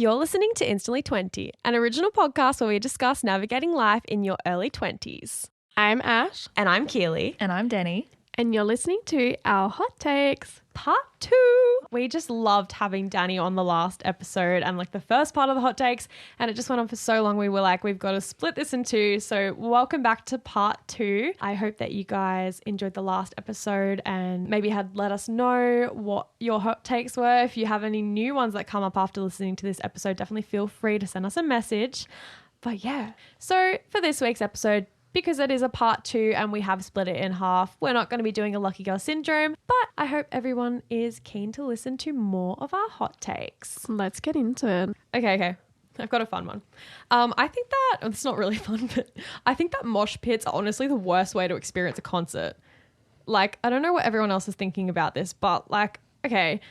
You're listening to Instantly 20, an original podcast where we discuss navigating life in your early 20s. I'm Ash. And I'm Keely. And I'm Danny. And you're listening to our Hot Takes. Part 2. We just loved having Danny on the last episode and like the first part of the hot takes, and it just went on for so long we were like, we've got to split this in two. So welcome back to part 2. I hope that you guys enjoyed the last episode and maybe had let us know what your hot takes were. If you have any new ones that come up after listening to this episode, definitely feel free to send us a message. But yeah, so for this week's episode, because it is a part 2 and we have split it in half, we're not going to be doing a lucky girl syndrome, but I hope everyone is keen to listen to more of our hot takes. Let's get into it. Okay. I've got a fun one. I think that, it's not really fun, but I think that mosh pits are honestly the worst way to experience a concert. Like, I don't know what everyone else is thinking about this, but like, okay,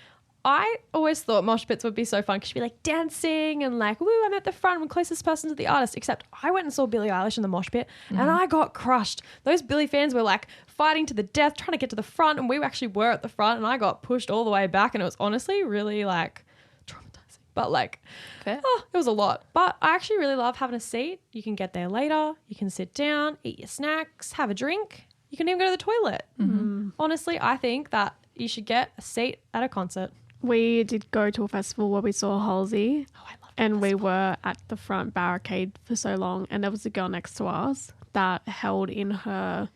I always thought mosh pits would be so fun because you'd be like dancing and like, woo, I'm at the front, I'm closest person to the artist. Except I went and saw Billie Eilish in the mosh pit and I got crushed. Those Billie fans were like fighting to the death, trying to get to the front, and we actually were at the front and I got pushed all the way back, and it was honestly really like traumatizing. But like, it was a lot. But I actually really love having a seat. You can get there later. You can sit down, eat your snacks, have a drink. You can even go to the toilet. Honestly, I think that you should get a seat at a concert. We did go to a festival where we saw Halsey. Oh, I love and we were at the front barricade for so long, and there was a girl next to us that held in her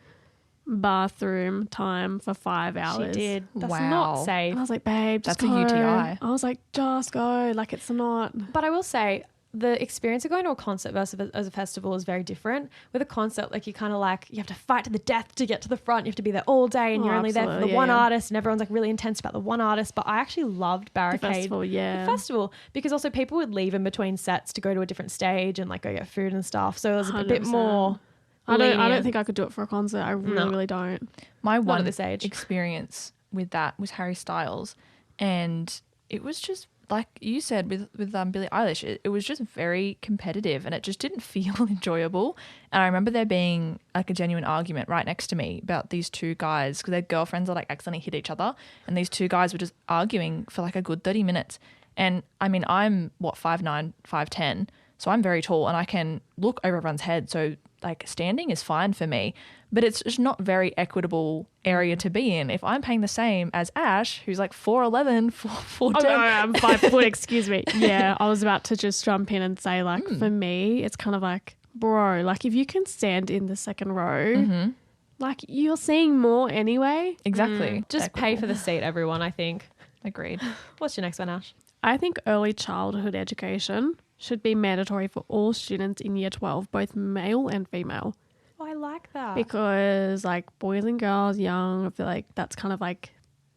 bathroom time for 5 hours. She did. That's Wow. not safe. And I was like, babe, just That's go. a UTI. I was like, just go. Like, it's not. But I will say the experience of going to a concert versus as a festival is very different. With a concert, like you kind of like, you have to fight to the death to get to the front. You have to be there all day and you're only there for the one artist, and everyone's like really intense about the one artist. But I actually loved Barricade. The festival, yeah. The festival, because also people would leave in between sets to go to a different stage and like go get food and stuff. So it was a bit 100%. more I don't lenient. think I could do it for a concert. I really don't. My Not at one this age. experience with that was Harry Styles, and it was just like you said with Billie Eilish, it was just very competitive and it just didn't feel enjoyable. And I remember there being like a genuine argument right next to me about these two guys because their girlfriends are like accidentally hit each other, and these two guys were just arguing for like a good 30 minutes. And I mean, I'm 5'9", 5'10", so I'm very tall and I can look over everyone's head. So like standing is fine for me, but it's just not very equitable area to be in. If I'm paying the same as Ash, who's like 4'11", 4'10". Oh, no, I'm 5 foot, excuse me. Yeah, I was about to just jump in and say, like, for me, it's kind of like, bro, like if you can stand in the second row, like you're seeing more anyway. Exactly. just pay for the seat, everyone, I think. Agreed. What's your next one, Ash? I think early childhood education should be mandatory for all students in year 12, both male and female. Oh, I like that. Because like boys and girls young, I feel like that's kind of like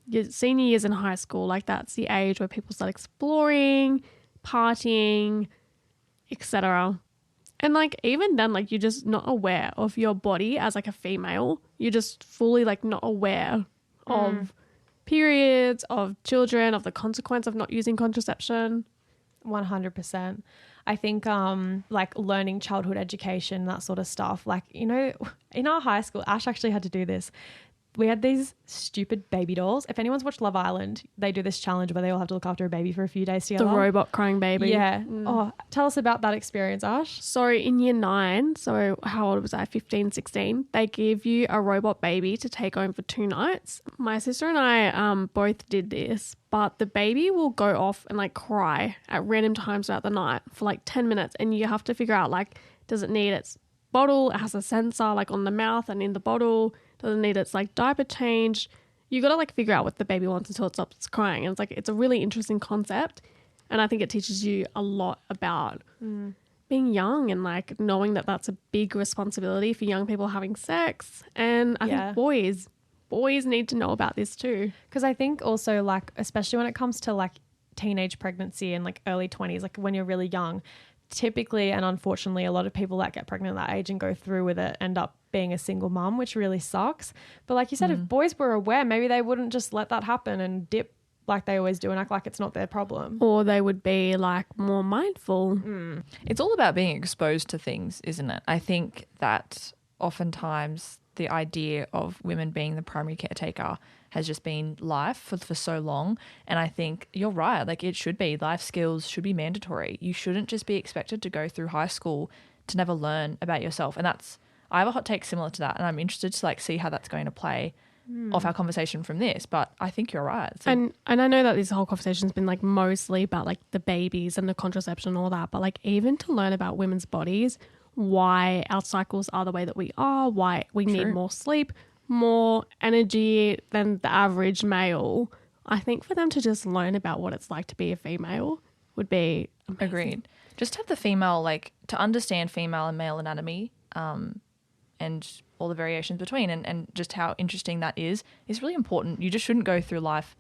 your senior years in high school. Like that's the age where people start exploring, partying, etc. And like even then, like you're just not aware of your body as like a female. You're just fully like not aware of periods, of children, of the consequence of not using contraception. 100%. I think like learning childhood education, that sort of stuff. Like, you know, in our high school, Ash actually had to do this. We had these stupid baby dolls. If anyone's watched Love Island, they do this challenge where they all have to look after a baby for a few days together. The robot crying baby. Yeah. Oh, tell us about that experience, Ash. So in year 9, so how old was I? 15, 16. They give you a robot baby to take home for 2 nights. My sister and I both did this, but the baby will go off and like cry at random times throughout the night for like 10 minutes. And you have to figure out like, does it need its bottle? It has a sensor like on the mouth and in the bottle. Does it need its like diaper changed? You got to like figure out what the baby wants until it stops crying. And it's like, it's a really interesting concept. And I think it teaches you a lot about being young and like knowing that that's a big responsibility for young people having sex. And I think boys need to know about this too. Because I think also like, especially when it comes to like teenage pregnancy and like early 20s, like when you're really young, typically and unfortunately a lot of people that get pregnant at that age and go through with it end up being a single mum, which really sucks. But like you said, if boys were aware, maybe they wouldn't just let that happen and dip like they always do and act like it's not their problem. Or they would be like more mindful. It's all about being exposed to things, isn't it? I think that oftentimes the idea of women being the primary caretaker has just been life for so long. And I think you're right. Like, it should be, life skills should be mandatory. You shouldn't just be expected to go through high school to never learn about yourself. And I have a hot take similar to that, and I'm interested to like see how that's going to play off our conversation from this. But I think you're right. So, and I know that this whole conversation's been like mostly about like the babies and the contraception and all that, but like even to learn about women's bodies, why our cycles are the way that we are, why we need more sleep, more energy than the average male. I think for them to just learn about what it's like to be a female would be amazing. Agreed. Just have the female, like, to understand female and male anatomy, and all the variations between, and just how interesting that is really important. You just shouldn't go through life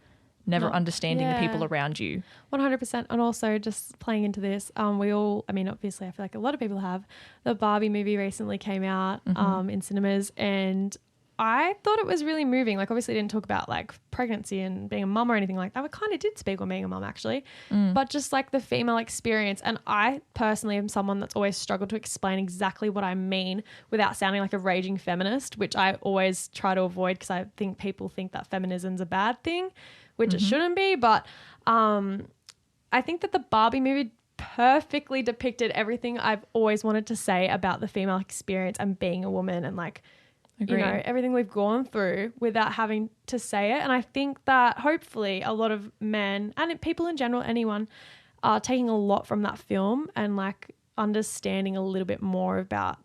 never understanding the people around you. 100%. And also, just playing into this, obviously I feel like a lot of people have. The Barbie movie recently came out in cinemas, and I thought it was really moving. Like, obviously it didn't talk about like pregnancy and being a mum or anything like that. We kind of did speak on being a mum actually, but just like the female experience. And I personally am someone that's always struggled to explain exactly what I mean without sounding like a raging feminist, which I always try to avoid because I think people think that feminism's a bad thing, which it shouldn't be. But I think that the Barbie movie perfectly depicted everything I've always wanted to say about the female experience and being a woman, and like, Agreed. you know, everything we've gone through without having to say it. And I think that hopefully a lot of men and people in general, anyone, are taking a lot from that film and like understanding a little bit more about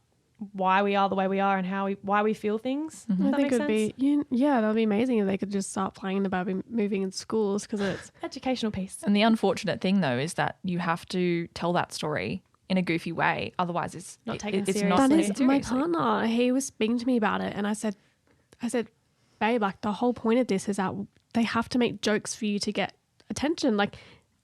why we are the way we are and why we feel things. Does that I think make it'd sense? be, that would be amazing if they could just start playing the Barbie movie in schools, because it's Educational piece. And the unfortunate thing though is that you have to tell that story in a goofy way, otherwise it's Not taken it's seriously. not that taken is my seriously. partner. He was speaking to me about it, and I said, babe, like the whole point of this is that they have to make jokes for you to get attention. Like,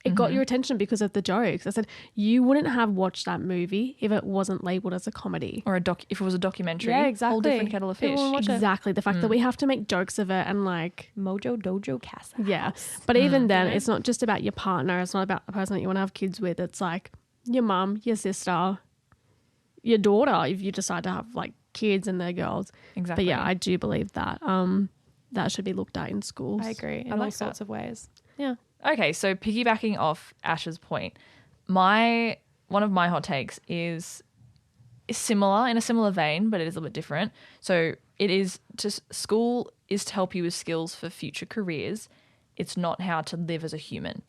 it got your attention because of the jokes. I said, you wouldn't have watched that movie if it wasn't labeled as a comedy. Or if it was a documentary. Yeah, exactly. Whole different kettle of fish. People won't watch it. Exactly. The fact that we have to make jokes of it, and like, Mojo Dojo Casa. yeah. But even then, it's not just about your partner. It's not about the person that you want to have kids with. It's like your mum, your sister, your daughter, if you decide to have like kids and they're girls. Exactly. But yeah, I do believe that that should be looked at in schools. I agree. In I like all sorts that. of ways. Yeah. Okay, so piggybacking off Ash's point, one of my hot takes is similar, in a similar vein, but it is a little bit different. So it is school is to help you with skills for future careers. It's not how to live as a human.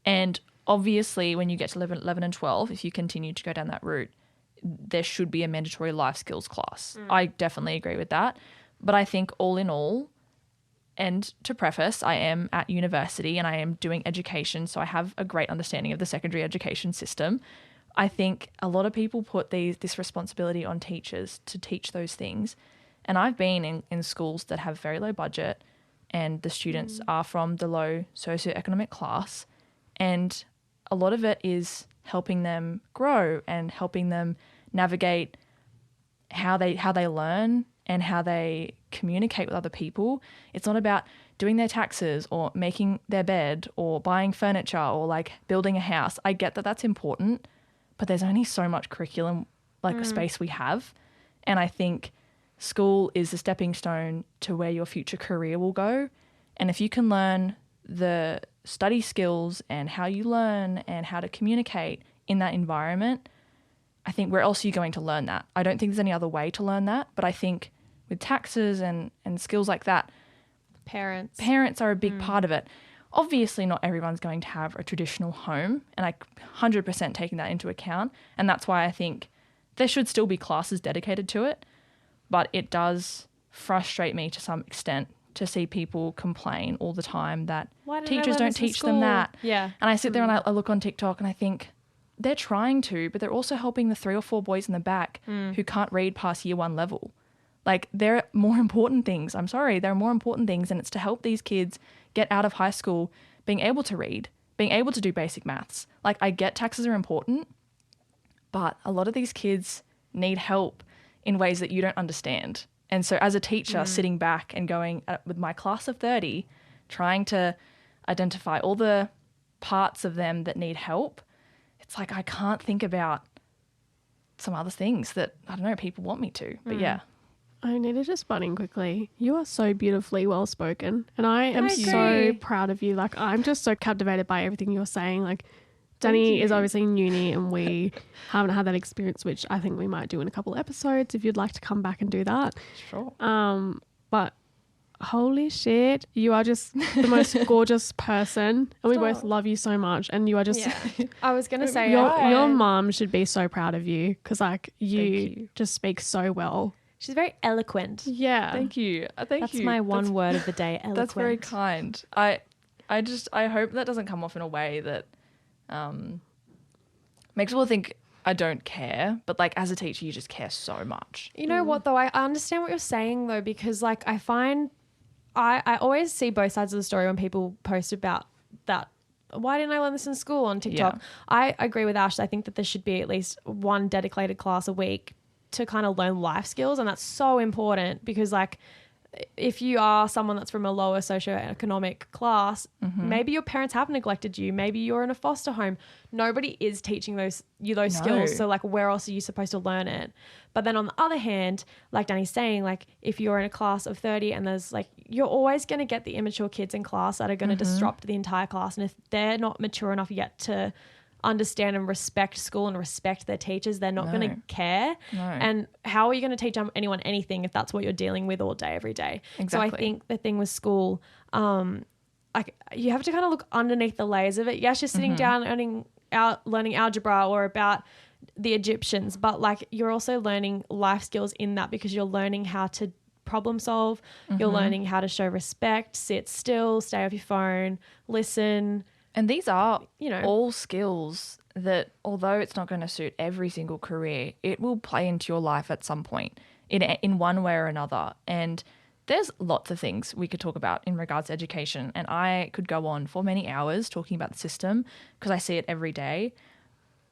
And obviously, when you get to 11 and 12, if you continue to go down that route, there should be a mandatory life skills class. I definitely agree with that. But I think all in all, and to preface, I am at university and I am doing education, so I have a great understanding of the secondary education system. I think a lot of people put this responsibility on teachers to teach those things. And I've been in schools that have very low budget and the students are from the low socioeconomic class. And a lot of it is helping them grow and helping them navigate how they learn and how they communicate with other people. It's not about doing their taxes or making their bed or buying furniture or like building a house. I get that that's important, but there's only so much curriculum space we have. And I think school is the stepping stone to where your future career will go. And if you can learn the study skills and how you learn and how to communicate in that environment, I think where else are you going to learn that? I don't think there's any other way to learn that, but I think with taxes and skills like that, parents are a big part of it. Obviously, not everyone's going to have a traditional home, and I 100% taking that into account. And that's why I think there should still be classes dedicated to it, but it does frustrate me to some extent to see people complain all the time that teachers don't teach them that. Yeah. And I sit there and I look on TikTok and I think they're trying to, but they're also helping the 3 or 4 boys in the back who can't read past year 1 level. Like, there are more important things. I'm sorry, there are more important things, and it's to help these kids get out of high school being able to read, being able to do basic maths. Like, I get taxes are important, but a lot of these kids need help in ways that you don't understand. And so as a teacher, sitting back and going with my class of 30, trying to identify all the parts of them that need help, it's like I can't think about some other things that, I don't know, people want me to. But yeah. I need to just butt in quickly. You are so beautifully well spoken, and I am Thank so you. proud of you. Like, I'm just so captivated by everything you're saying. Like, Danny is obviously in uni, and we haven't had that experience, which I think we might do in a couple of episodes if you'd like to come back and do that. Sure. But holy shit, you are just the most gorgeous person, and we both love you so much. And you are just I was gonna say your mom should be so proud of you because like you you. just speak so well. she's very eloquent. Yeah, Thank you. That's my one word of the day. Eloquent. That's very kind. I hope that doesn't come off in a way that makes people think I don't care. But like as a teacher, you just care so much. You know what though? I understand what you're saying though, because like I find I always see both sides of the story when people post about that. Why didn't I learn this in school on TikTok? Yeah. I agree with Ash. I think that there should be at least one dedicated class a week to kind of learn life skills. And that's so important because like if you are someone that's from a lower socioeconomic class, maybe your parents have neglected you. Maybe you're in a foster home. Nobody is teaching those skills. So like where else are you supposed to learn it? But then on the other hand, like Danny's saying, like if you're in a class of 30 and there's like, you're always going to get the immature kids in class that are going to disrupt the entire class. And if they're not mature enough yet to understand and respect school and respect their teachers, they're not going to care. No. And how are you going to teach anyone anything if that's what you're dealing with all day, every day? Exactly. So I think the thing with school, like you have to kind of look underneath the layers of it. Yes, you're sitting down learning algebra or about the Egyptians, but like you're also learning life skills in that because you're learning how to problem solve. You're learning how to show respect, sit still, stay off your phone, listen. And these are, You know. all skills that, although it's not going to suit every single career, it will play into your life at some point in one way or another. And there's lots of things we could talk about in regards to education. And I could go on for many hours talking about the system because I see it every day.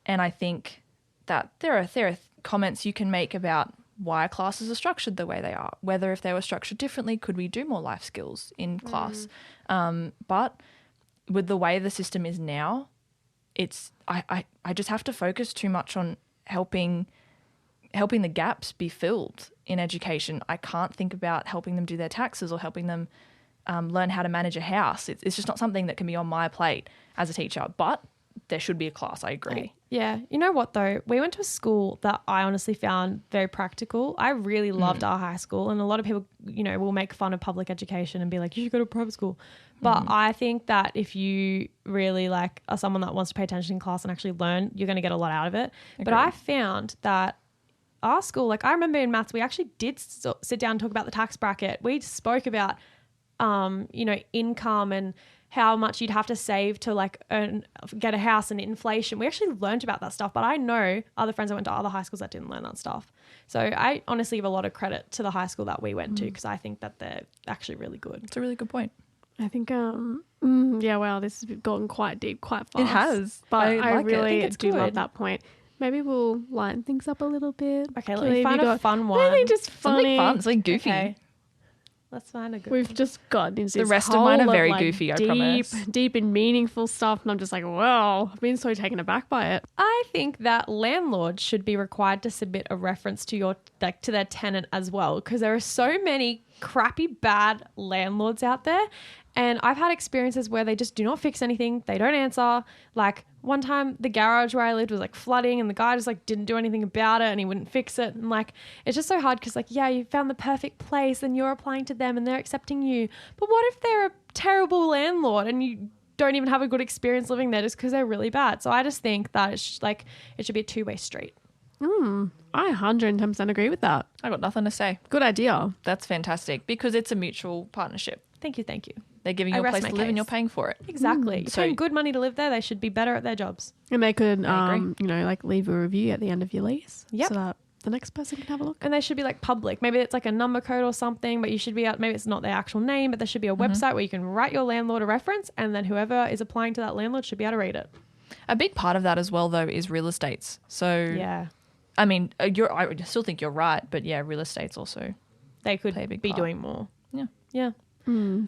And I think that there are comments you can make about why classes are structured the way they are, whether if they were structured differently, could we do more life skills in class? But with the way the system is now, it's I just have to focus too much on helping the gaps be filled in education. I can't think about helping them do their taxes or helping them learn how to manage a house. It's just not something that can be on my plate as a teacher, but there should be a class. I agree. Yeah. You know what though? We went to a school that I honestly found very practical. I really loved our high school, and a lot of people, you know, will make fun of public education and be like, you should go to a private school. But I think that if you really like are someone that wants to pay attention in class and actually learn, you're going to get a lot out of it. But I found that our school, like I remember in maths, we actually did sit down and talk about the tax bracket. We spoke about, you know, income and how much you'd have to save to like get a house and inflation. We actually learned about that stuff, but I know other friends that went to other high schools that didn't learn that stuff. So I honestly give a lot of credit to the high school that we went to because I think that they're actually really good. It's a really good point. I think yeah, wow, this has gotten quite deep, quite fast. It has. But I I like it. I really think it's do good. love that point. Maybe we'll lighten things up a little bit. Okay, let Keely, me have find you a got fun one. Maybe just Something funny. fun, something goofy. Okay. Let's find a good We've one. just gotten into The this rest of mine are whole very like, goofy, I deep, promise. deep and meaningful stuff, and I'm just like, wow, I've been so taken aback by it. I think that landlords should be required to submit a reference to to their tenant as well, because there are so many crappy, bad landlords out there. And I've had experiences where they just do not fix anything. They don't answer. Like one time the garage where I lived was like flooding and the guy just like didn't do anything about it and he wouldn't fix it. And like, it's just so hard because like, yeah, you found the perfect place and you're applying to them and they're accepting you. But what if they're a terrible landlord and you don't even have a good experience living there just because they're really bad? So I just think that it should be a two-way street. I 110% agree with that. I got nothing to say. Good idea. That's fantastic because it's a mutual partnership. Thank you. They're giving you I a rest place my to live and case. you're paying for it. Exactly. You're So- paying good money to live there. They should be better at their jobs. And they could, I agree. you know, like leave a review at the end of your lease. Yep. So that the next person can have a look. And they should be like public. Maybe it's like a number code or something, but you should be out. Maybe it's not their actual name, but there should be a website where you can write your landlord a reference, and then whoever is applying to that landlord should be able to read it. A big part of that as well, though, is real estates. So, Yeah. I mean, I still think you're right, but yeah, real estate's also. They could Play a big be part. doing more. Yeah. Yeah.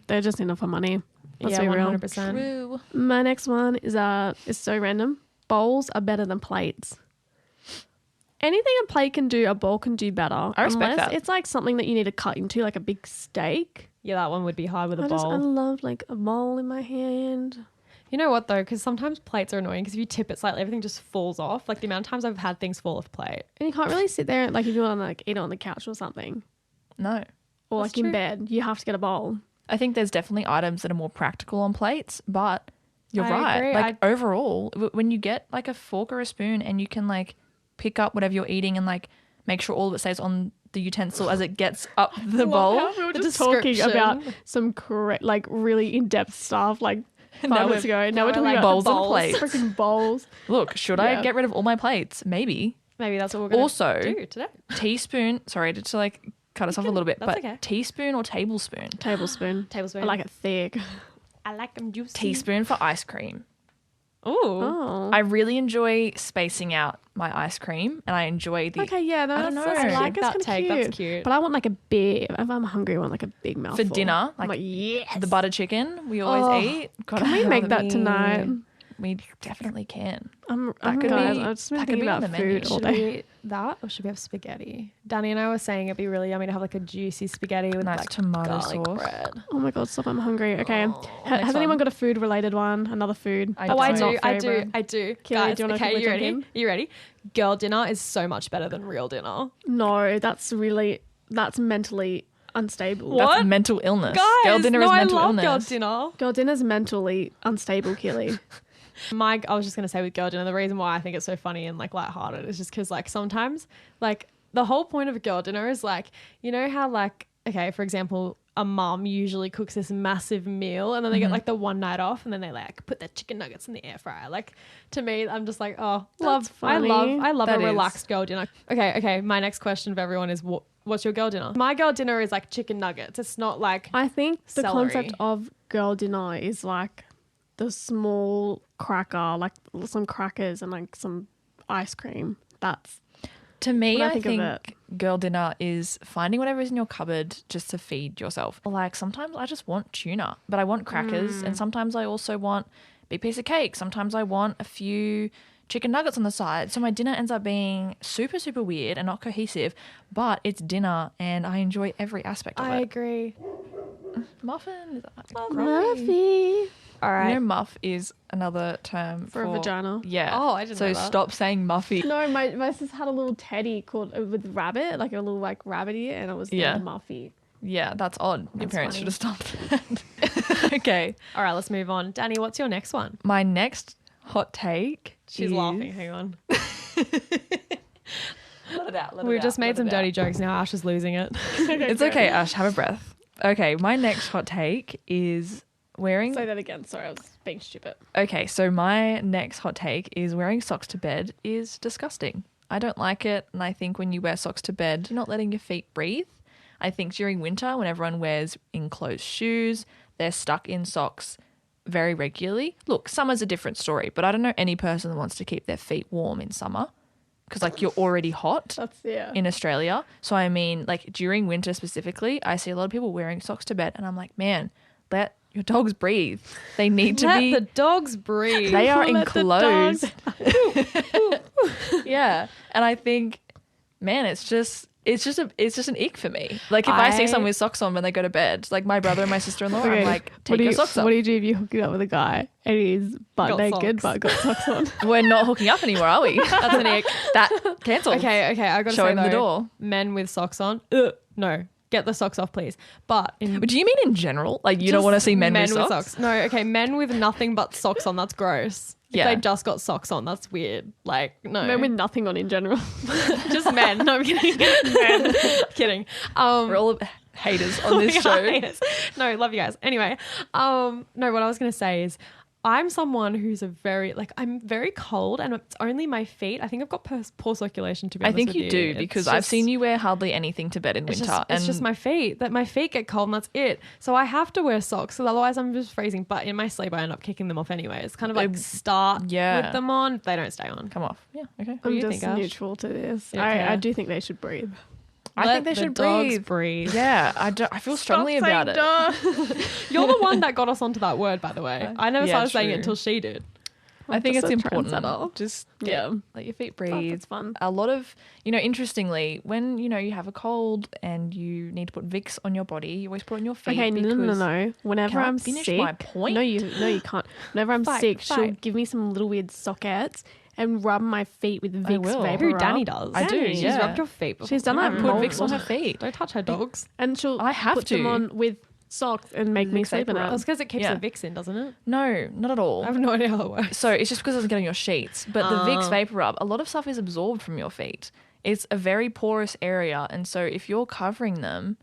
They're just in it for money. Let's yeah, be real. 100%. True. My next one is so random. Bowls are better than plates. anything a plate can do, a bowl can do better. I respect unless that. it's like something that you need to cut into, like a big steak. Yeah, that one would be hard with a I bowl. love like a bowl in my hand. You know what though? Because sometimes plates are annoying because if you tip it slightly, everything just falls off. Like the amount of times I've had things fall off plate. And you can't really sit there, like if you want to like eat it on the couch or something, No. or That's like in true. bed, you have to get a bowl. I think there's definitely items that are more practical on plates, but you're I right. agree. Like overall, when you get like a fork or a spoon and you can like pick up whatever you're eating and like make sure all of it stays on the utensil as it gets up the bowl. We were The just talking description. about some correct, like really in-depth stuff, like 5 Now minutes ago. Now we're we're talking like about bowls the and bowls, plates. freaking bowls. Look, should Yeah. I get rid of all my plates? Maybe. Maybe that's what we're going Also, to do today. teaspoon. Sorry to like cut us off a little bit, That's but okay. teaspoon or tablespoon? Tablespoon. Tablespoon. I like it thick. I like them juicy. Teaspoon for ice cream. Ooh. Oh. I really enjoy spacing out my ice cream, and I enjoy the Okay, yeah, no, I don't that's, know. that's I like cute. that That's take. kinda That's cute. But I want like a big. If I'm hungry, I want like a big mouthful for dinner, I'm like yes. the butter chicken we always Oh, eat. God, Can we I make love that it. tonight? We definitely can. I'm could guys, be- I've just been that could thinking be on about the menu. food all Should day. we eat that or should we have spaghetti? Danny and I were saying it'd be really yummy to have like a juicy spaghetti with Nice like tomato garlic sauce. bread. Oh my god, stop! I'm hungry. Okay, next has anyone one. got a food-related one? Another food? I Oh, I don't. do, Not I do, favourite? I do. Kelly, Guys, do you wanna okay, quickly you check ready? in? You ready? Girl dinner is so much better than real dinner. No, that's mentally unstable. What? That's mental illness. Guys, girl dinner no, is I mental love illness. girl dinner. Girl dinner's mentally unstable, Kelly. I was just gonna say with girl dinner, the reason why I think it's so funny and like lighthearted is just because like sometimes like the whole point of a girl dinner is like, you know how like, okay, for example, a mum usually cooks this massive meal and then they get like the one night off and then they like put their chicken nuggets in the air fryer. Like to me, I'm just like, oh, That's I love That a is. relaxed girl dinner. Okay. My next question for everyone is what's your girl dinner? My girl dinner is like chicken nuggets. It's not like I think the Celery. concept of girl dinner is like the small cracker, like some crackers and like some ice cream. That's To me, When I I think of think girl dinner is finding whatever is in your cupboard just to feed yourself. Like sometimes I just want tuna, but I want crackers, and sometimes I also want a big piece of cake. Sometimes I want a few chicken nuggets on the side. So my dinner ends up being super, super weird and not cohesive, but it's dinner and I enjoy every aspect of I it. agree. Muffin. Murphy All You right. know, muff is another term for a vagina. Yeah. Oh, I didn't So know that. stop saying muffy. No, my sister had a little teddy called with rabbit, like a little like rabbity, and it was Yeah. named Muffy. Yeah, that's odd. Your That's parents funny. should have stopped that. Okay. All right, let's move on. Danny, what's your next one? My next hot take. She's is- laughing. Hang on. Let it out. We've just made some dirty jokes. Now Ash is losing it. It's okay, Ash. Have a breath. Okay, my next hot take is wearing. Say that again. Sorry, I was being stupid. Okay, so my next hot take is wearing socks to bed is disgusting. I don't like it, and I think when you wear socks to bed, you're not letting your feet breathe. I think during winter, when everyone wears enclosed shoes, they're stuck in socks very regularly. Look, summer's a different story, but I don't know any person that wants to keep their feet warm in summer because, like, you're already hot That's yeah. in Australia. So, I mean, like, during winter specifically, I see a lot of people wearing socks to bed, and I'm like, man, let your dogs breathe. They need to Let be. the dogs breathe. They are Let the dogs- enclosed. Yeah. And I think, man, it's just an ick for me. Like if I see someone with socks on when they go to bed, like my brother and my sister-in-law, I'm like, take your socks off. What do you do if you hook it up with a guy and he's butt Got naked socks. but got socks on? We're not hooking up anymore, are we? That's an ick. That cancelled. Okay. I gotta Show say him the though, door. men with socks on. No, get the socks off, please. But But do you mean in general? Like you don't just want to see men with socks? No, okay, men with nothing but socks on. That's gross. Yeah. If they just got socks on, that's weird. Like no, Men with nothing on in general. just men. No, I'm kidding. Men. Kidding. We're all haters on this We are show. haters. No, love you guys. Anyway, no, what I was gonna say is I'm someone who's I'm very cold and it's only my feet. I think I've got poor circulation, to be I honest think with you do It's because I've just- seen you wear hardly anything to bed in It's winter. just, it's just my feet. That my feet get cold and that's it. So I have to wear socks because otherwise I'm just freezing. But in my sleep, I end up kicking them off anyway. It's kind of like start yeah. with them on. They don't stay on. come off. Yeah, okay. do I'm you just think, Ash? neutral to this. Yeah, I okay. do think they should breathe. I Let think they the should dogs breathe. breathe. Yeah, I feel strongly about it. You're the one that got us onto that word, by the way. I never Yeah, started saying it true. until she did. I think just it's a important. trendsetter. Just Yeah. let your feet Fuck, breathe. it's fun. A lot of, interestingly, when, you have a cold and you need to put Vicks on your body, you always put it on your feet. Okay, no. because Whenever Can I I'm finish sick, my point? No, you can't. Whenever I'm Fight, sick, she'll fight. give me some little weird sockets and rub my feet with Vicks will. Vapor Who Rub. Danny does. I do, Danny. She's yeah. rubbed your feet before. She's done that Put multiple Vicks on her times. feet. Don't touch her dogs. And she'll I have put them to. on with socks and make me Vicks sleep in Vapor Rub. That's it. because it keeps Yeah. the Vicks in, doesn't it? No, not at all. I have no idea how it works. So it's just because it doesn't get on your sheets. But the Vicks Vapor Rub, a lot of stuff is absorbed from your feet. It's a very porous area. And so if you're covering them,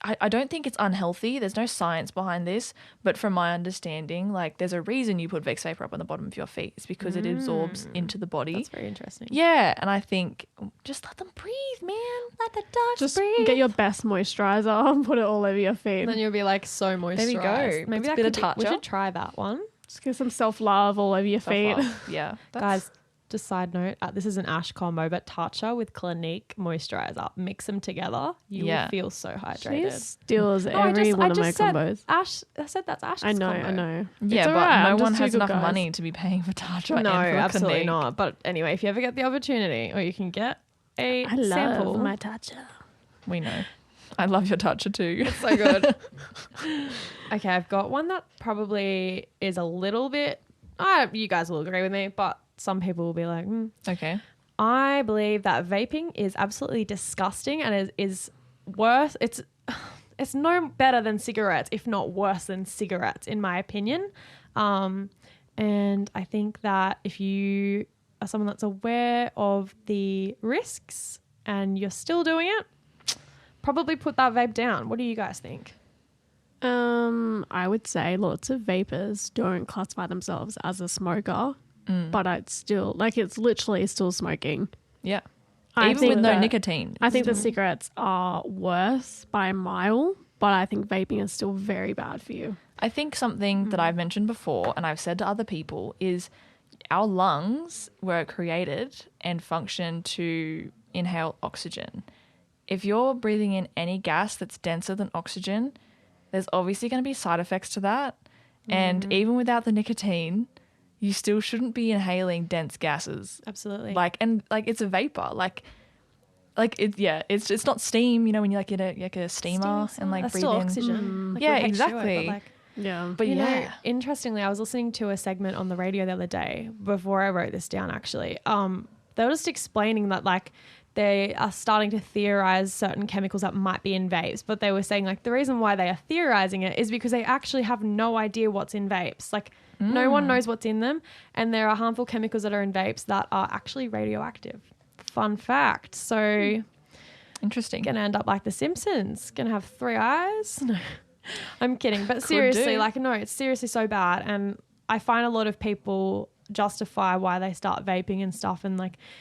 I don't think it's unhealthy. There's no science behind this. But from my understanding, like there's a reason you put Vicks Vapor Rub on the bottom of your feet. It's because it absorbs into the body. That's very interesting. Yeah. And I think just let them breathe, man. Let the dogs Just breathe. get your best moisturizer and put it all over your feet. And then you'll be like so moisturized. There we go. Maybe It's that a bit could of be, we Tatcha. should try that one. Just get some self-love all over your feet. Self-love. Yeah. Guys, just side note, this is an Ash combo, but Tatcha with Clinique moisturizer. Mix them together. You will feel so She hydrated. steals No, every one of my said combos. Ash, I said that's Ash's I know, combo. I know. Yeah, It's but alright, I'm no just one too has good, enough guys. money to be paying for Tatcha. No, and for absolutely Clinique. not. But anyway, if you ever get the opportunity, or you can get a I love sample. my Tatcha. We know. I love your Tatcha too. So good. Okay, I've got one that probably is a little bit. You guys will agree with me, but some people will be like, Okay. I believe that vaping is absolutely disgusting and is worse. It's no better than cigarettes, if not worse than cigarettes, in my opinion. And I think that if you are someone that's aware of the risks and you're still doing it, probably put that vape down. What do you guys think? I would say lots of vapors don't classify themselves as a smoker, but it's still it's literally still smoking. Yeah. I Even think with no that- nicotine. I think the cigarettes are worse by a mile, but I think vaping is still very bad for you. I think something that I've mentioned before and I've said to other people is our lungs were created and function to inhale oxygen. If you're breathing in any gas that's denser than oxygen, there's obviously going to be side effects to that. And even without the nicotine, you still shouldn't be inhaling dense gases. Absolutely. It's a vapor. It's not steam, when you get a steamer and that's breathe still in. oxygen. Like, Yeah, with H2O, exactly. but Yeah. But you know, yeah. interestingly, I was listening to a segment on the radio the other day before I wrote this down. Actually, they were just explaining that they are starting to theorize certain chemicals that might be in vapes, but they were saying the reason why they are theorizing it is because they actually have no idea what's in vapes. No one knows what's in them, and there are harmful chemicals that are in vapes that are actually radioactive. Fun fact. So, Interesting. gonna end up like The Simpsons. Gonna have 3 eyes. No, I'm kidding. But seriously, do. no, it's seriously so bad. And I find a lot of people justify why they start vaping and stuff, and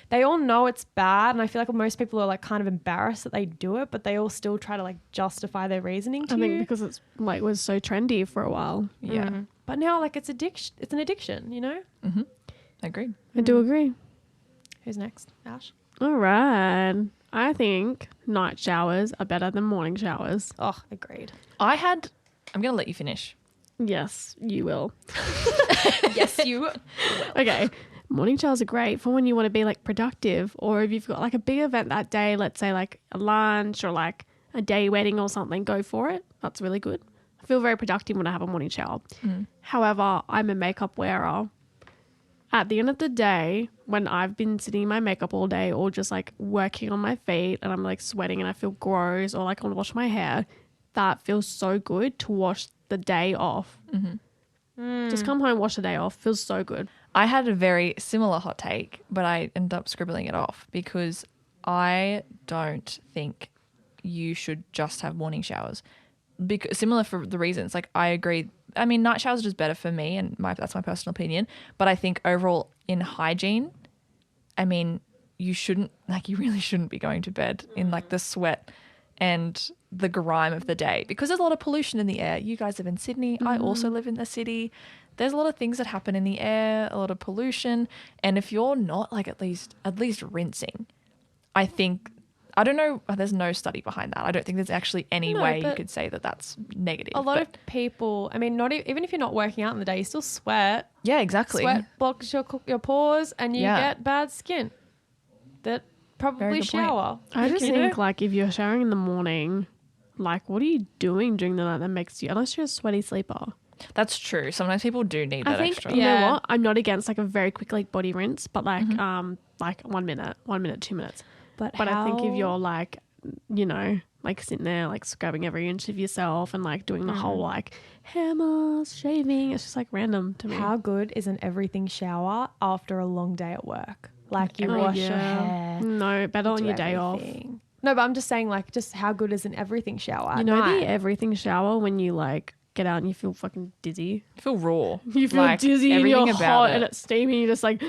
they all know it's bad, and I feel like most people are kind of embarrassed that they do it, but they all still try to justify their reasoning to I think you. because it's was so trendy for a while. Yeah. But now it's addiction. It's an addiction, Agreed. I do agree. Who's next? Ash? All right. I think night showers are better than morning showers. Oh, agreed. I'm going to let you finish. Yes, you will. Yes, you. Okay. Morning showers are great for when you want to be productive, or if you've got a big event that day, let's say a lunch or a day wedding or something, go for it. That's really good. I feel very productive when I have a morning shower. However, I'm a makeup wearer. At the end of the day, when I've been sitting in my makeup all day or just working on my feet and I'm sweating and I feel gross, or I want to wash my hair, that feels so good to wash the day off. Just come home, wash the day off. Feels so good. I had a very similar hot take, but I ended up scribbling it off because I don't think you should just have morning showers. Similar for the reasons. I agree. I mean, night showers are just better for me, and that's my personal opinion. But I think overall in hygiene, I mean, you shouldn't, you really shouldn't be going to bed in the sweat and the grime of the day, because there's a lot of pollution in the air. You guys live in Sydney. I also live in the city. There's a lot of things that happen in the air, a lot of pollution. And if you're not at least rinsing, I think, I don't know, there's no study behind that. I don't think there's actually any way you but could say that that's negative. A lot of people, I mean, not even if you're not working out in the day, you still sweat. Yeah, exactly. Sweat blocks your pores and you Yeah. get bad skin. That probably Very good point. shower. I just You think know? like if you're showering in the morning, like what are you doing during the night that makes you, unless you're a sweaty sleeper? That's true. Sometimes people do need I that think extra. you know Yeah. what? I'm not against like a very quick like body rinse, but like 1 minute, 2 minutes. But I think if how- you're like, you know, like sitting there like scrubbing every inch of yourself and like doing the whole like hair mask, shaving, it's just like random to me. how good is an everything shower after a long day at work? Like you Oh, wash your yeah. hair. No, better on do your day off. everything. No, but I'm just saying like just how good is an everything shower? You at know night? the everything shower when you like get out and you feel fucking dizzy. You feel raw. You feel Like, dizzy and everything you're about hot it. and it's steamy. You're just like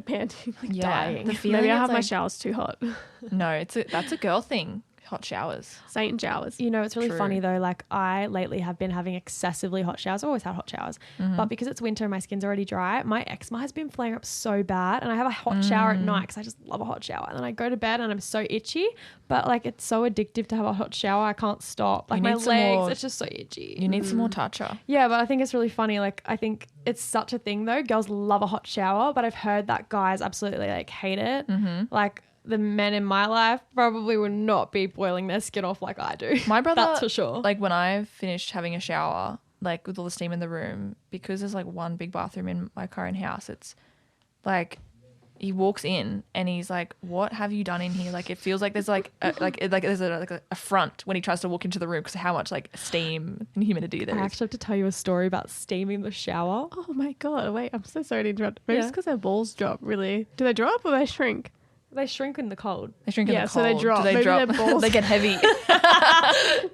panting, like Yeah, dying. the feeling Maybe I is have my like- showers too hot. No, that's a girl thing. Hot showers. Saint showers. You know, it's really True. funny though. Like I lately have been having excessively hot showers. I've always had hot showers, but because it's winter and my skin's already dry, my eczema has been flaring up so bad. And I have a hot shower at night because I just love a hot shower. And then I go to bed and I'm so itchy, but like it's so addictive to have a hot shower. I can't stop. Like You my need some legs, more- it's just so itchy. You need some more toucher. Yeah, but I think it's really funny. Like, I think it's such a thing though. Girls love a hot shower, but I've heard that guys absolutely like hate it. Like, the men in my life probably would not be boiling their skin off like I do. My brother, That's for sure. Like when I've finished having a shower, like with all the steam in the room, because there's like one big bathroom in my current house, it's like he walks in and he's like, "What have you done in here?" Like it feels like there's like there's a front when he tries to walk into the room because of how much like steam and humidity there I is. actually have to tell you a story about steaming the shower. Oh my god! Wait, I'm so sorry to interrupt. Maybe it's Yeah. because their balls drop. Really? Do they drop or they shrink? They shrink in the cold. They shrink in Yeah, the so they cold. drop. Do they Maybe drop? their balls- They get heavy,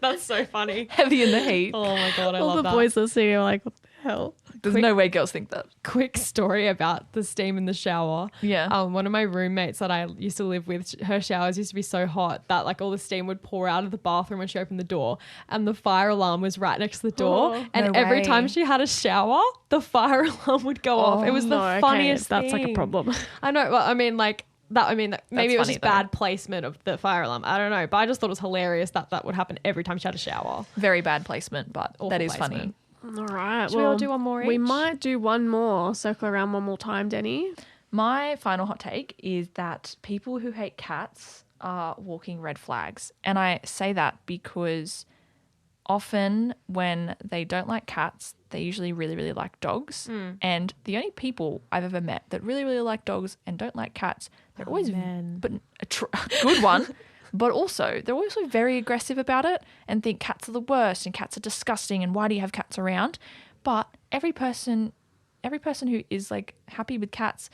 That's so funny. heavy in the heat. Oh my god, I All love the that. boys listening are like, "What the hell?" There's no way girls think that. Quick story about the steam in the shower. Yeah. One of my roommates that I used to live with, her showers used to be so hot that like all the steam would pour out of the bathroom when she opened the door, and the fire alarm was right next to the door. Oh, and no every way. time she had a shower, the fire alarm would go off. It was the No, okay, funniest that's thing. like a problem. I know. Well, I mean, like that. I mean, maybe it was funny, just though. bad placement of the fire alarm. I don't know, but I just thought it was hilarious that that would happen every time she had a shower. Very bad placement, but Awful that is placement. funny. All right. Should we all do one more We each? might do one more. Circle around one more time, Denny. My final hot take is that people who hate cats are walking red flags. And I say that because often when they don't like cats, they usually really, really like dogs. And the only people I've ever met that really, really like dogs and don't like cats, they're always men. but a good one. But also, they're also very aggressive about it and think cats are the worst and cats are disgusting and why do you have cats around? But every person who is like happy with cats,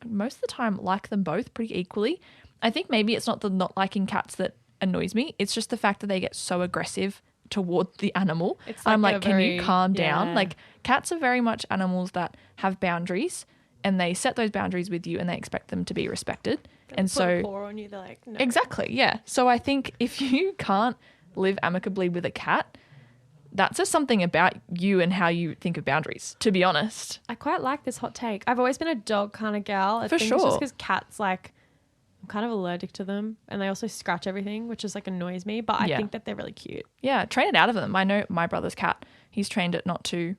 most of the time like them both pretty equally. I think maybe it's not the not liking cats that annoys me. It's just the fact that they get so aggressive toward the animal. It's I'm like like, a can you very- calm down? yeah. Like cats are very much animals that have boundaries and they set those boundaries with you and they expect them to be respected. And Put a so paw on you, they're like, no. exactly, yeah. So I think if you can't live amicably with a cat, that says something about you and how you think of boundaries, to be honest. I quite like this hot take. I've always been a dog kind of gal. I For think it's sure. just because cats, like, I'm kind of allergic to them, and they also scratch everything, which is like annoys me. But I Yeah. think that they're really cute. Yeah, train it out of them. I know my brother's cat. He's trained it not to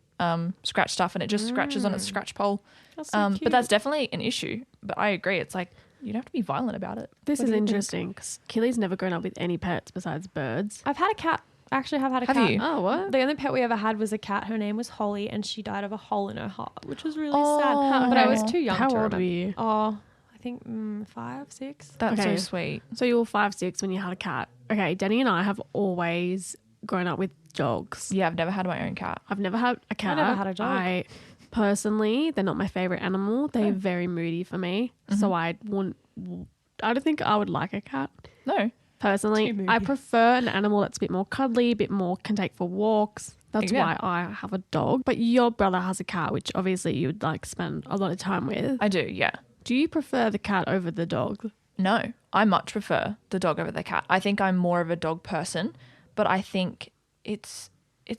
scratch stuff and it just scratches on its scratch pole. That's so cute. But that's definitely an issue. But I agree. It's like, you don't have to be violent about it. This What is do you think? interesting because Killy's never grown up with any pets besides birds. I've had a cat. Actually, have had a Have cat. you? Oh, what? The only pet we ever had was a cat. Her name was Holly, and she died of a hole in her heart, which was really Oh, sad. But I was okay. too young How to old remember. were you? Oh, I think 5, 6. That's Okay. so sweet. So you were 5, 6 when you had a cat. Okay, Denny and I have always grown up with dogs. Yeah, I've never had my own cat. I've never had a cat. never had a dog. I personally, they're not my favorite animal. They're very moody for me. So I don't think I would like a cat. No. Personally, Too I moody. prefer an animal that's a bit more cuddly, a bit more can take for walks. That's Yeah. why I have a dog. But your brother has a cat, which obviously you would like spend a lot of time with. I do, yeah. Do you prefer the cat over the dog? No, I much prefer the dog over the cat. I think I'm more of a dog person, but I think it's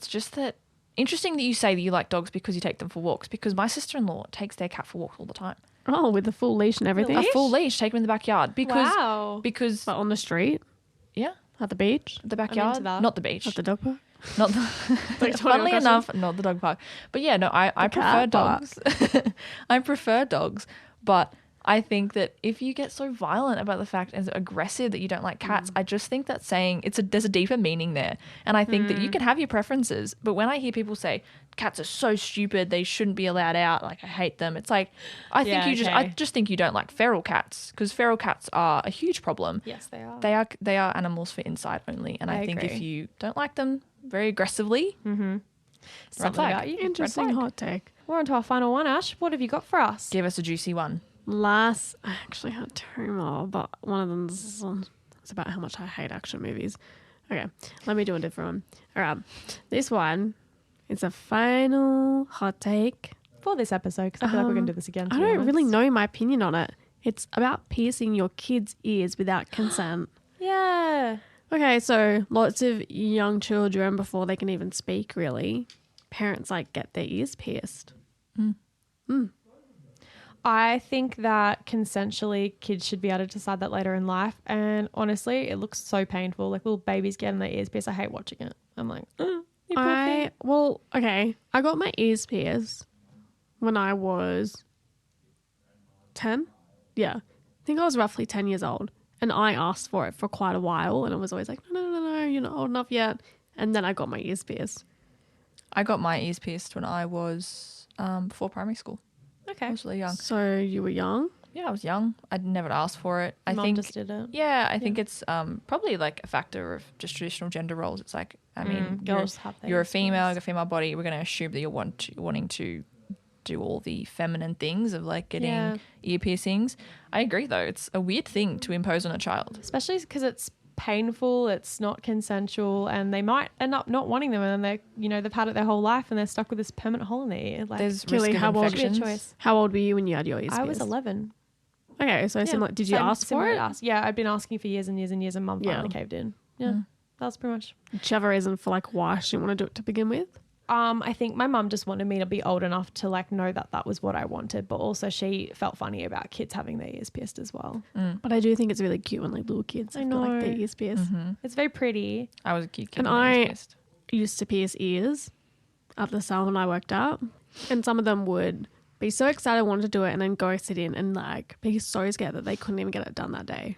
just that interesting that you say that you like dogs because you take them for walks, because my sister-in-law takes their cat for walks all the time. Oh, with the full leash and everything? A full leash, take them in the backyard Wow. because But on the street, yeah, at the beach, the backyard, that. not the beach. at the dog park? Not the, Like, funnily 21 enough, not the dog park. But yeah, no, I prefer cat park. dogs. I prefer dogs, but I think that if you get so violent about the fact and so aggressive that you don't like cats, I just think that's saying there's a deeper meaning there. And I think that you can have your preferences, but when I hear people say cats are so stupid, they shouldn't be allowed out, like I hate them, it's like I just think you don't like feral cats, because feral cats are a huge problem. Yes, they are. They are animals for inside only, and I think if agree. you don't like them very aggressively, Something flag. about you. Interesting flag. hot take. We're on to our final one, Ash. What have you got for us? give us a juicy one. I actually had two more, but one of them's it's about how much I hate action movies. Okay, let me do a different one. All right, this one is a final hot take. For this episode, because I feel like we're going to do this again. to I be don't really honest. know my opinion on it. It's about piercing your kids' ears without consent. Yeah. Okay, so lots of young children, before they can even speak, really, parents like get their ears pierced. I think that consensually kids should be able to decide that later in life. And honestly, it looks so painful. Like little babies getting their ears pierced. I hate watching it. I'm like, you poor thing. I got my ears pierced when I was 10. Yeah, I think I was roughly 10 years old, and I asked for it for quite a while, and it was always like, no, you're not old enough yet. And then I got my ears pierced. I got my ears pierced when I was before primary school. I Okay. was really young. So you were young? Yeah, I was young. I'd never asked for it. I Mum think just did it. Yeah, I think it's probably like a factor of just traditional gender roles. It's like, I mean, girls have their you're a ears female, pierced. you have a female body. We're going to assume that you're wanting to do all the feminine things of like getting ear piercings. I agree, though. It's a weird thing to impose on a child. Especially because it's painful, it's not consensual, and they might end up not wanting them, and then they've had it their whole life, and they're stuck with this permanent hole in their ear. Like, There's Kelly, risk of how old- infections. Good choice. How old were you when you had your ears pierced? I was 11. Okay, so similar. Did you ask for similar it? to us. Yeah, I'd been asking for years and years and years, and Mum Yeah. finally caved in. Yeah, that was pretty much. Did you have a reason for like why she didn't want to do it to begin with? I think my mum just wanted me to be old enough to like know that that was what I wanted, but also she felt funny about kids having their ears pierced as well. But I do think it's really cute when like little kids have got, like their know. ears pierced. It's very pretty. I was a cute kid. And when I was I pierced. used to pierce ears at the salon I worked at, and some of them would be so excited, wanted to do it, and then go sit in and like be so scared that they couldn't even get it done that day.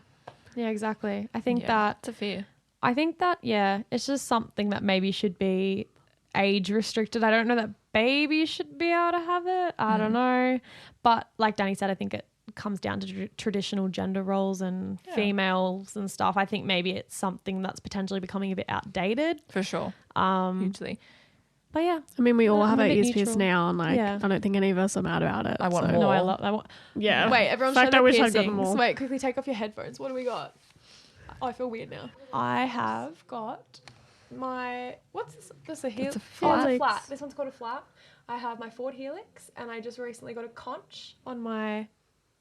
Yeah, exactly. I think It's a fear. it's just something that maybe should be age restricted. I don't know that babies should be able to have it. I don't know. But like Danny said, I think it comes down to traditional gender roles and females and stuff. I think maybe it's something that's potentially becoming a bit outdated. For sure. Hugely. But yeah. I mean, we all I'm have a our bit ears pierced neutral. now, and like Yeah. I don't think any of us are mad about it. I want so- more. No, I want. Yeah. Wait, everyone In fact, show I their wish I'd got them piercings. all. Wait, quickly take off your headphones. What do we got? Oh, I feel weird now. I have got my, what's this? This is a helix. It's a flat. Flat. This one's called a flat. I have my forward helix, and I just recently got a conch on my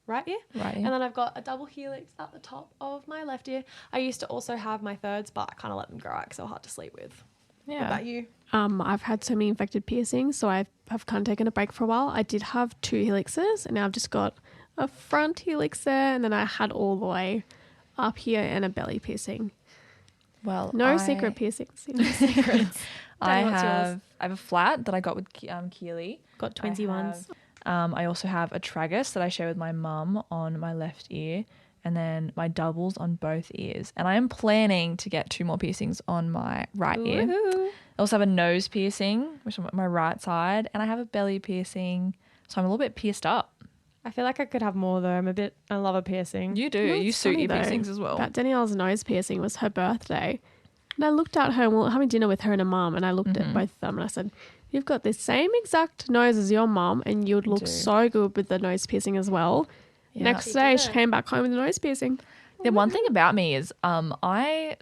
right ear. Right. And then I've got a double helix at the top of my left ear. I used to also have my thirds, but I kind of let them grow out because they're hard to sleep with. What Yeah. about you? I've had so many infected piercings, so I've kind of taken a break for a while. I did have 2 helixes, and now I've just got a front helix there, and then I had all the way up here and a belly piercing. Well, No secret piercings. I Danny, what's yours? have a flat that I got with Keely. Got twinsy ones. I also have a tragus that I share with my mum on my left ear, and then my doubles on both ears. And I am planning to get 2 more piercings on my right ear. Woohoo. I also have a nose piercing, which is on my right side, and I have a belly piercing. So I'm a little bit pierced up. I feel like I could have more though. I love a piercing. You do. You know You what's suit funny your though? piercings as well. That Danielle's nose piercing was her birthday. And I looked at her, and we were having dinner with her and her mum, and I looked at both of them and I said, you've got the same exact nose as your mum, and you'd look do. so good with the nose piercing as well. Yeah. Next day, she came back home with a nose piercing. The one thing about me is for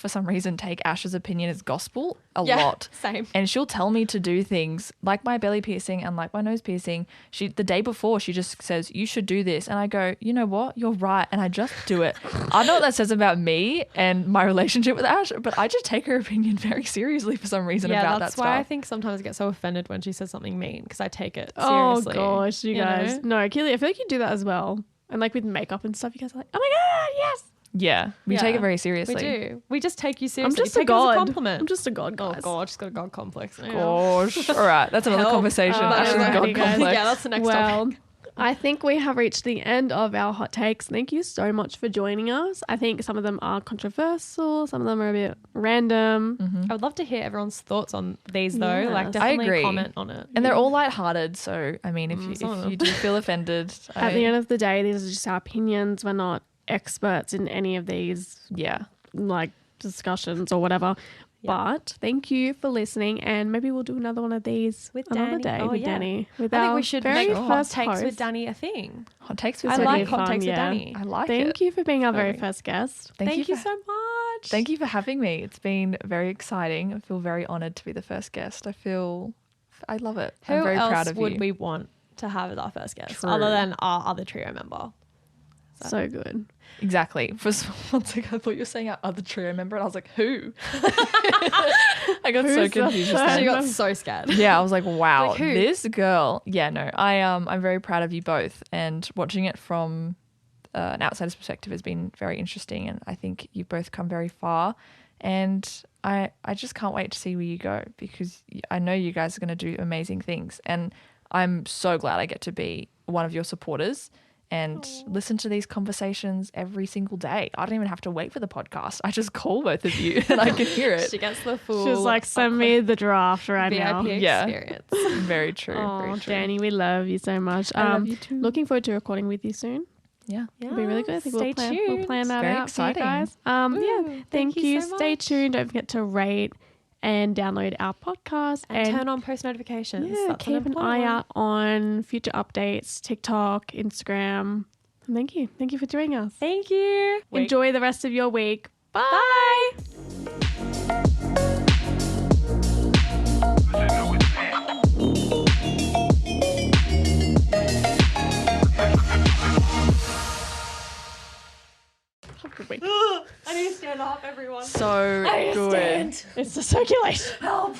some reason take Ash's opinion as gospel a lot. Same. And she'll tell me to do things like my belly piercing and like my nose piercing. The day before she just says, you should do this. And I go, you know what? You're right. And I just do it. I don't know what that says about me and my relationship with Ash, but I just take her opinion very seriously for some reason Yeah, about that's that why I stuff. think sometimes I get so offended when she says something mean because I take it Oh seriously. gosh, you guys. know? No, Keely, I feel like you do that as well. And like with makeup and stuff, you guys are like, oh my God, yes. Yeah, we take it very We seriously. do. We just take you I'm seriously. just We a take it as god. a compliment. I'm just a god, Oh guys. God, she's got a god complex now. Gosh. All right, that's another Help. conversation. Ashley's alrighty, God guys. complex. Yeah, that's the next Well, topic. I think we have reached the end of our hot takes. Thank you so much for joining us. I think some of them are controversial, some of them are a bit random. I would love to hear everyone's thoughts on these though. Yes. Like I definitely agree. comment on it. And they're all lighthearted, so I mean, if some of you them. do feel offended, At the end of the day, these are just our opinions. We're not experts in any of these yeah, like discussions or whatever. Yeah. But thank you for listening, and maybe we'll do another one of these With another Danny. day Oh, with yeah. Danny. With I think our we should very make hot first takes host. with Danny a thing. hot takes with I That'd like be Danny. hot fun, takes with yeah. Danny. I like Thank it. you for being our very Sorry. first guest. Thank you for- so much. Thank you for having me. It's been very exciting. I feel very honoured to be the first guest. I love it. Who I'm very else proud of would you. we want to have as our first guest True. other than our other trio member? So good. Exactly. For one second, I thought you were saying our other trio member, and I was like, who? I got so Who's the confused. just third? She then. got so scared. Yeah, I was like, wow, Like who? this girl. Yeah, no, I'm very proud of you both, and watching it from an outsider's perspective has been very interesting, and I think you've both come very far, and I just can't wait to see where you go, because I know you guys are going to do amazing things, and I'm so glad I get to be one of your supporters and listen to these conversations every single day. I don't even have to wait for the podcast. I just call both of you and I can hear it. She gets the full She's like, send me the draft right now. VIP Yeah. experience. Very true. Oh, very true. Danny, we love you so much. I love you too. Looking forward to recording with you soon. Yeah. It'll be really good. I think Stay we'll plan that Very out exciting. for you guys. Woo, Yeah, thank you. so Stay much. tuned. Don't forget to rate and download our podcast And turn on post notifications. yeah, That's keep an important eye one. out on future updates, TikTok, Instagram. And thank you. Thank you for joining us. Thank you. Enjoy the rest of your week. Bye. Bye. I need to stand up, everyone. So good. It's the circulation. Help.